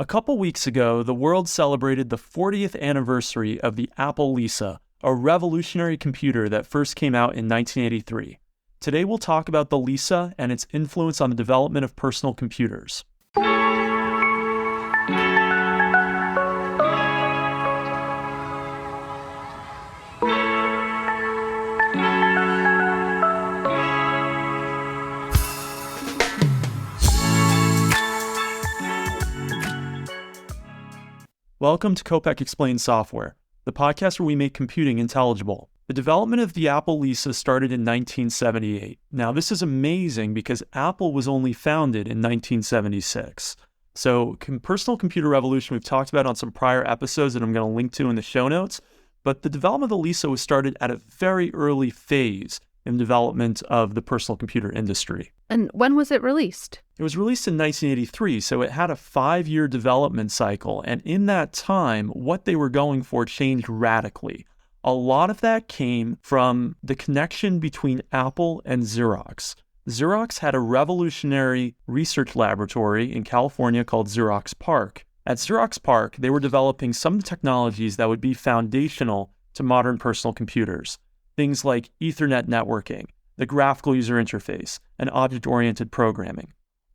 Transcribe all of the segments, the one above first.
A couple weeks ago, the world celebrated the 40th anniversary of the Apple Lisa, a revolutionary computer that first came out in 1983. Today we'll talk about the Lisa and its influence on the development of personal computers. Welcome to Kopec Explains Software, the podcast where we make computing intelligible. The development of the Apple Lisa started in 1978. Now, this is amazing because Apple was only founded in 1976. So, personal computer revolution we've talked about on some prior episodes that I'm going to link to in the show notes, but the development of the Lisa was started at a very early phase in the development of the personal computer industry. And when was it released? It was released in 1983, so it had a 5-year development cycle, and in that time, what they were going for changed radically. A lot of that came from the connection between Apple and Xerox. Xerox had a revolutionary research laboratory in California called Xerox PARC. At Xerox PARC, they were developing some of the technologies that would be foundational to modern personal computers. Things like Ethernet networking, the graphical user interface, and object-oriented programming.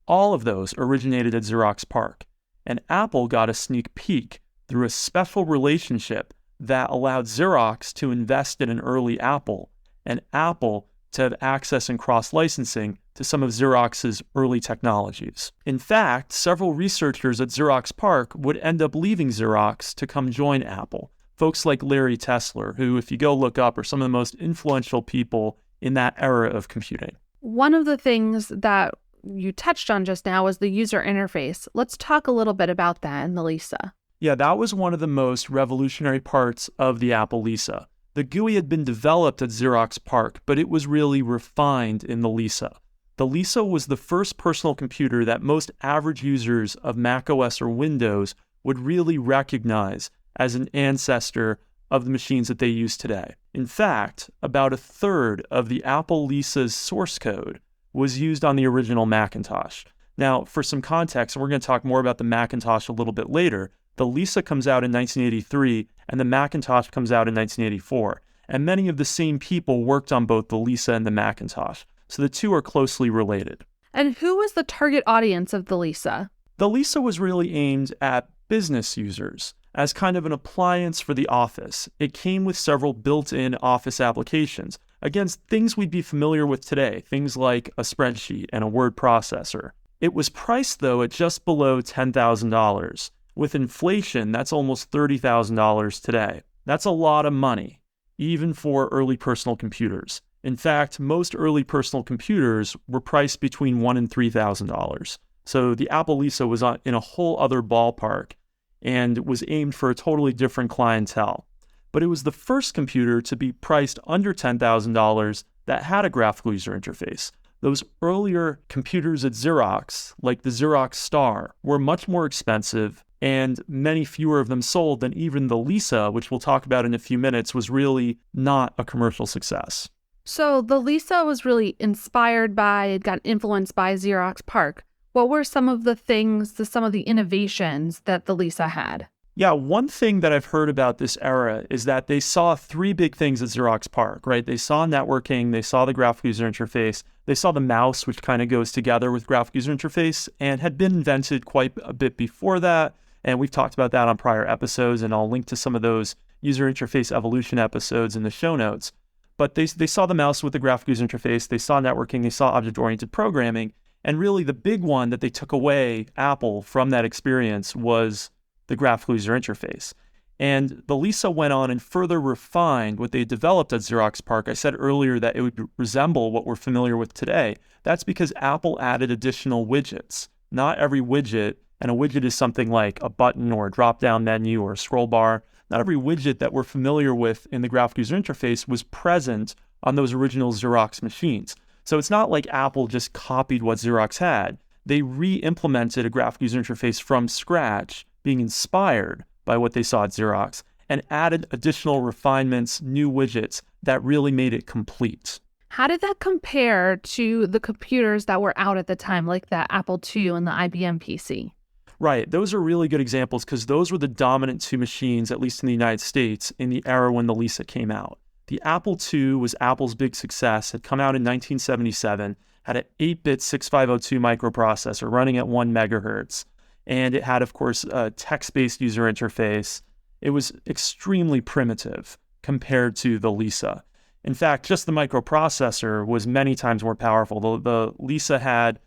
All of those originated at Xerox PARC, and Apple got a sneak peek through a special relationship that allowed Xerox to invest in an early Apple, and Apple to have access and cross-licensing to some of Xerox's early technologies. In fact, several researchers at Xerox PARC would end up leaving Xerox to come join Apple. Folks like Larry Tesler, who, if you go look up, are some of the most influential people in that era of computing. One of the things that you touched on just now was the user interface. Let's talk a little bit about that in the Lisa. Yeah, that was one of the most revolutionary parts of the Apple Lisa. The GUI had been developed at Xerox PARC, but it was really refined in the Lisa. The Lisa was the first personal computer that most average users of macOS or Windows would really recognize as an ancestor of the machines that they use today. In fact, about a third of the Apple Lisa's source code was used on the original Macintosh. Now, for some context, and we're going to talk more about the Macintosh a little bit later, the Lisa comes out in 1983 and the Macintosh comes out in 1984. And many of the same people worked on both the Lisa and the Macintosh. So the two are closely related. And who was the target audience of the Lisa? The Lisa was really aimed at business users as kind of an appliance for the office. It came with several built-in office applications. Again, things we'd be familiar with today, things like a spreadsheet and a word processor. It was priced, though, at just below $10,000. With inflation, that's almost $30,000 today. That's a lot of money, even for early personal computers. In fact, most early personal computers were priced between $1,000 and $3,000. So the Apple Lisa was in a whole other ballpark and was aimed for a totally different clientele. But it was the first computer to be priced under $10,000 that had a graphical user interface. Those earlier computers at Xerox, like the Xerox Star, were much more expensive, and many fewer of them sold than even the Lisa, which we'll talk about in a few minutes, was really not a commercial success. So the Lisa was really inspired by, it got influenced by Xerox PARC. What were some of the innovations that the Lisa had? Yeah, one thing that I've heard about this era is that they saw three big things at Xerox PARC, right? They saw networking, they saw the graphical user interface, they saw the mouse, which kind of goes together with graphical user interface, and had been invented quite a bit before that. And we've talked about that on prior episodes, and I'll link to some of those user interface evolution episodes in the show notes. But they saw the mouse with the graphical user interface, they saw networking, they saw object-oriented programming, and really the big one that they took away, Apple, from that experience was the graphical user interface. And the Lisa went on and further refined what they developed at Xerox PARC. I said earlier that it would resemble what we're familiar with today. That's because Apple added additional widgets. Not every widget, and a widget is something like a button or a drop-down menu or a scroll bar. Not every widget that we're familiar with in the graphical user interface was present on those original Xerox machines. So it's not like Apple just copied what Xerox had. They re-implemented a graphical user interface from scratch, being inspired by what they saw at Xerox, and added additional refinements, new widgets that really made it complete. How did that compare to the computers that were out at the time, like the Apple II and the IBM PC? Right. Those are really good examples because those were the dominant two machines, at least in the United States, in the era when the Lisa came out. The Apple II was Apple's big success, had come out in 1977, had an 8-bit 6502 microprocessor running at 1 megahertz, and it had, of course, a text-based user interface. It was extremely primitive compared to the Lisa. In fact, just the microprocessor was many times more powerful. The Lisa had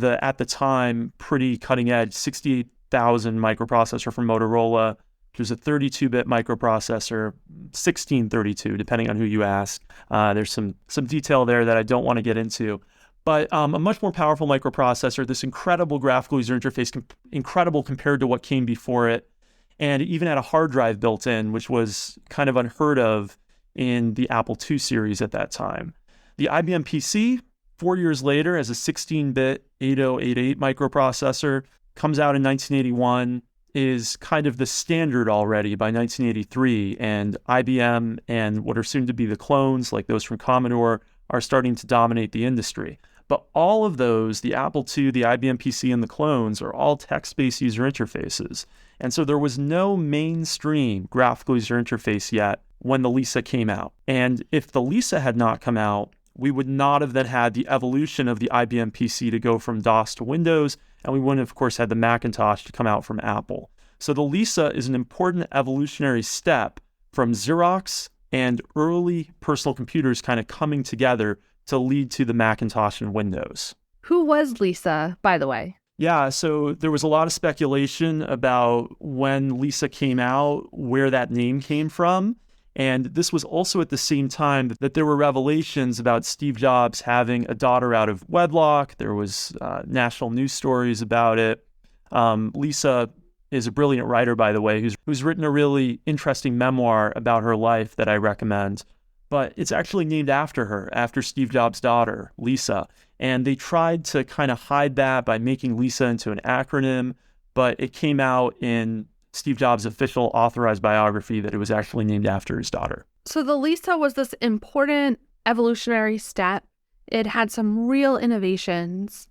at the time, pretty cutting-edge 68,000 microprocessor from Motorola, which was a 32-bit microprocessor, 1632, depending on who you ask. There's some detail there that I don't want to get into. But a much more powerful microprocessor, this incredible graphical user interface, incredible compared to what came before it. And it even had a hard drive built in, which was kind of unheard of in the Apple II series at that time. The IBM PC, 4 years later, as a 16-bit 8088 microprocessor, comes out in 1981, is kind of the standard already by 1983, and IBM and what are soon to be the clones, like those from Commodore, are starting to dominate the industry. But all of those, the Apple II, the IBM PC, and the clones, are all text-based user interfaces. And so there was no mainstream graphical user interface yet when the Lisa came out. And if the Lisa had not come out, we would not have then had the evolution of the IBM PC to go from DOS to Windows, and we wouldn't have, of course, had the Macintosh to come out from Apple. So the Lisa is an important evolutionary step from Xerox and early personal computers kind of coming together to lead to the Macintosh and Windows. Who was Lisa, by the way? Yeah, so there was a lot of speculation about when Lisa came out, where that name came from. And this was also at the same time that there were revelations about Steve Jobs having a daughter out of wedlock. There was national news stories about it. Lisa is a brilliant writer, by the way, who's written a really interesting memoir about her life that I recommend. But it's actually named after her, after Steve Jobs' daughter, Lisa. And they tried to kind of hide that by making Lisa into an acronym, but it came out in Steve Jobs' official authorized biography that it was actually named after his daughter. So the Lisa was this important evolutionary step. It had some real innovations.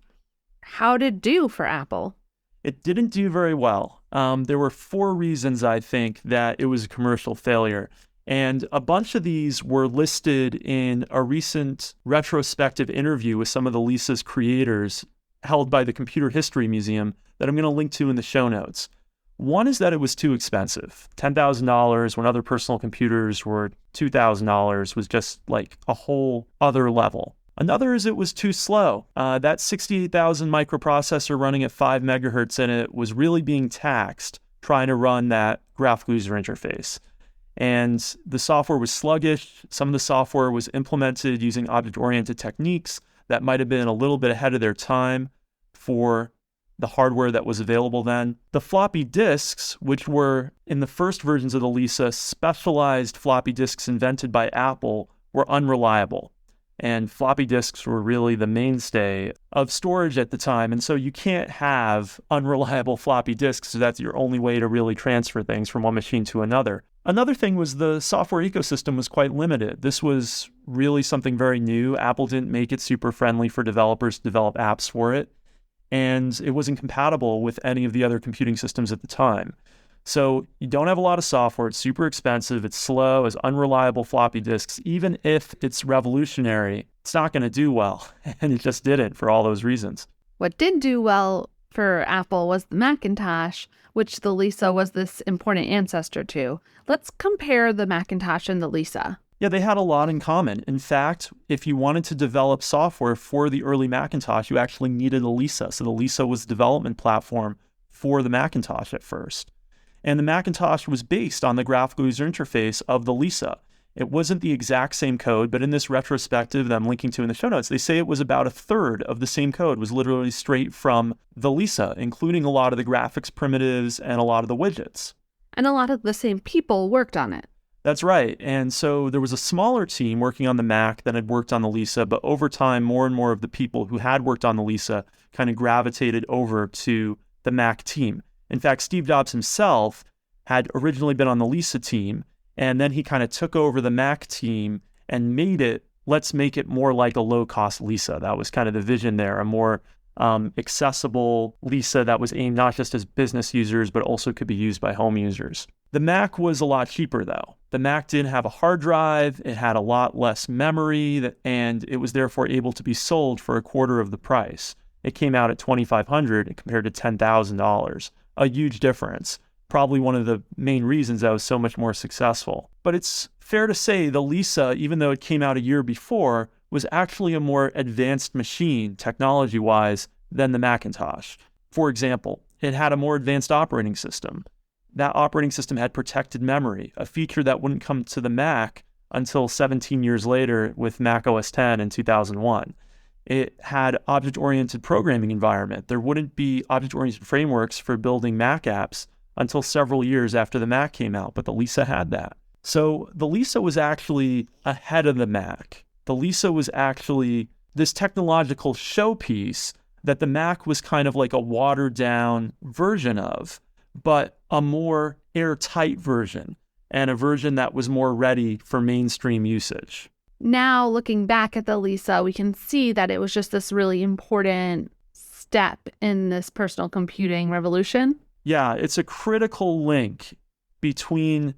How did it do for Apple? It didn't do very well. There were 4 reasons, I think, that it was a commercial failure. And a bunch of these were listed in a recent retrospective interview with some of the Lisa's creators held by the Computer History Museum that I'm going to link to in the show notes. One is that it was too expensive. $10,000 when other personal computers were $2,000 was just like a whole other level. Another is it was too slow. That 68,000 microprocessor running at 5 megahertz in it was really being taxed trying to run that graphical user interface. And the software was sluggish. Some of the software was implemented using object-oriented techniques that might have been a little bit ahead of their time for the hardware that was available then. The floppy disks, which were in the first versions of the Lisa, specialized floppy disks invented by Apple, were unreliable. And floppy disks were really the mainstay of storage at the time. And so you can't have unreliable floppy disks, so that's your only way to really transfer things from one machine to another. Another thing was the software ecosystem was quite limited. This was really something very new. Apple didn't make it super friendly for developers to develop apps for it. And it wasn't compatible with any of the other computing systems at the time. So you don't have a lot of software, it's super expensive, it's slow, it's unreliable floppy disks. Even if it's revolutionary, it's not going to do well. And it just didn't for all those reasons. What did do well for Apple was the Macintosh, which the Lisa was this important ancestor to. Let's compare the Macintosh and the Lisa. Yeah, they had a lot in common. In fact, if you wanted to develop software for the early Macintosh, you actually needed a Lisa. So the Lisa was the development platform for the Macintosh at first. And the Macintosh was based on the graphical user interface of the Lisa. It wasn't the exact same code, but in this retrospective that I'm linking to in the show notes, they say it was about a third of the same code, was literally straight from the Lisa, including a lot of the graphics primitives and a lot of the widgets. And a lot of the same people worked on it. That's right. And so there was a smaller team working on the Mac that had worked on the Lisa, but over time, more and more of the people who had worked on the Lisa kind of gravitated over to the Mac team. In fact, Steve Jobs himself had originally been on the Lisa team, and then he kind of took over the Mac team and let's make it more like a low-cost Lisa. That was kind of the vision there, a more accessible Lisa that was aimed not just as business users, but also could be used by home users. The Mac was a lot cheaper, though. The Mac didn't have a hard drive, it had a lot less memory, and it was therefore able to be sold for a quarter of the price. It came out at $2,500 compared to $10,000. A huge difference. Probably one of the main reasons that was so much more successful. But it's fair to say the Lisa, even though it came out a year before, was actually a more advanced machine, technology-wise, than the Macintosh. For example, it had a more advanced operating system. That operating system had protected memory, a feature that wouldn't come to the Mac until 17 years later with Mac OS X in 2001. It had object-oriented programming environment. There wouldn't be object-oriented frameworks for building Mac apps until several years after the Mac came out, but the Lisa had that. So the Lisa was actually ahead of the Mac. The Lisa was actually this technological showpiece that the Mac was kind of like a watered-down version of, but a more airtight version, and a version that was more ready for mainstream usage. Now, looking back at the Lisa, we can see that it was just this really important step in this personal computing revolution. Yeah, it's a critical link between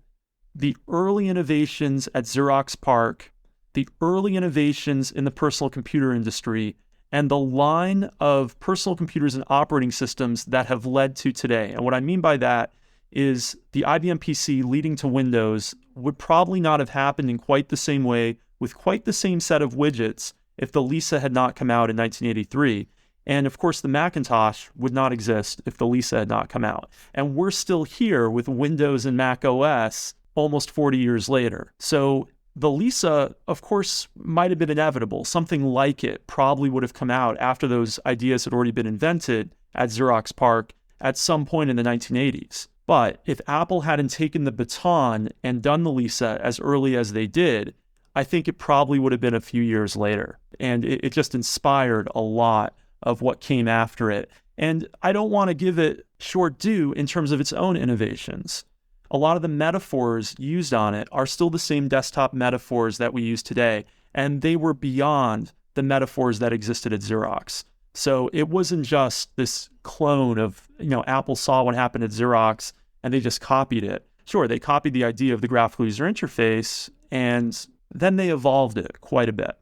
the early innovations at Xerox PARC, the early innovations in the personal computer industry, and the line of personal computers and operating systems that have led to today. And what I mean by that is the IBM PC leading to Windows would probably not have happened in quite the same way with quite the same set of widgets if the Lisa had not come out in 1983. And of course, the Macintosh would not exist if the Lisa had not come out. And we're still here with Windows and Mac OS almost 40 years later. So the Lisa, of course, might have been inevitable. Something like it probably would have come out after those ideas had already been invented at Xerox PARC at some point in the 1980s. But if Apple hadn't taken the baton and done the Lisa as early as they did, I think it probably would have been a few years later. And it just inspired a lot of what came after it. And I don't want to give it short due in terms of its own innovations. A lot of the metaphors used on it are still the same desktop metaphors that we use today, and they were beyond the metaphors that existed at Xerox. So it wasn't just this clone of, Apple saw what happened at Xerox and they just copied it. Sure, they copied the idea of the graphical user interface, and then they evolved it quite a bit.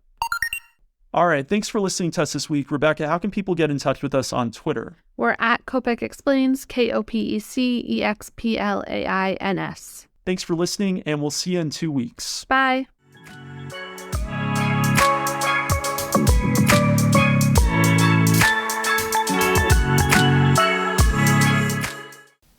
All right, thanks for listening to us this week. Rebecca, how can people get in touch with us on Twitter? We're at Kopec Explains, KOPEC EXPLAINS. Thanks for listening, and we'll see you in 2 weeks. Bye.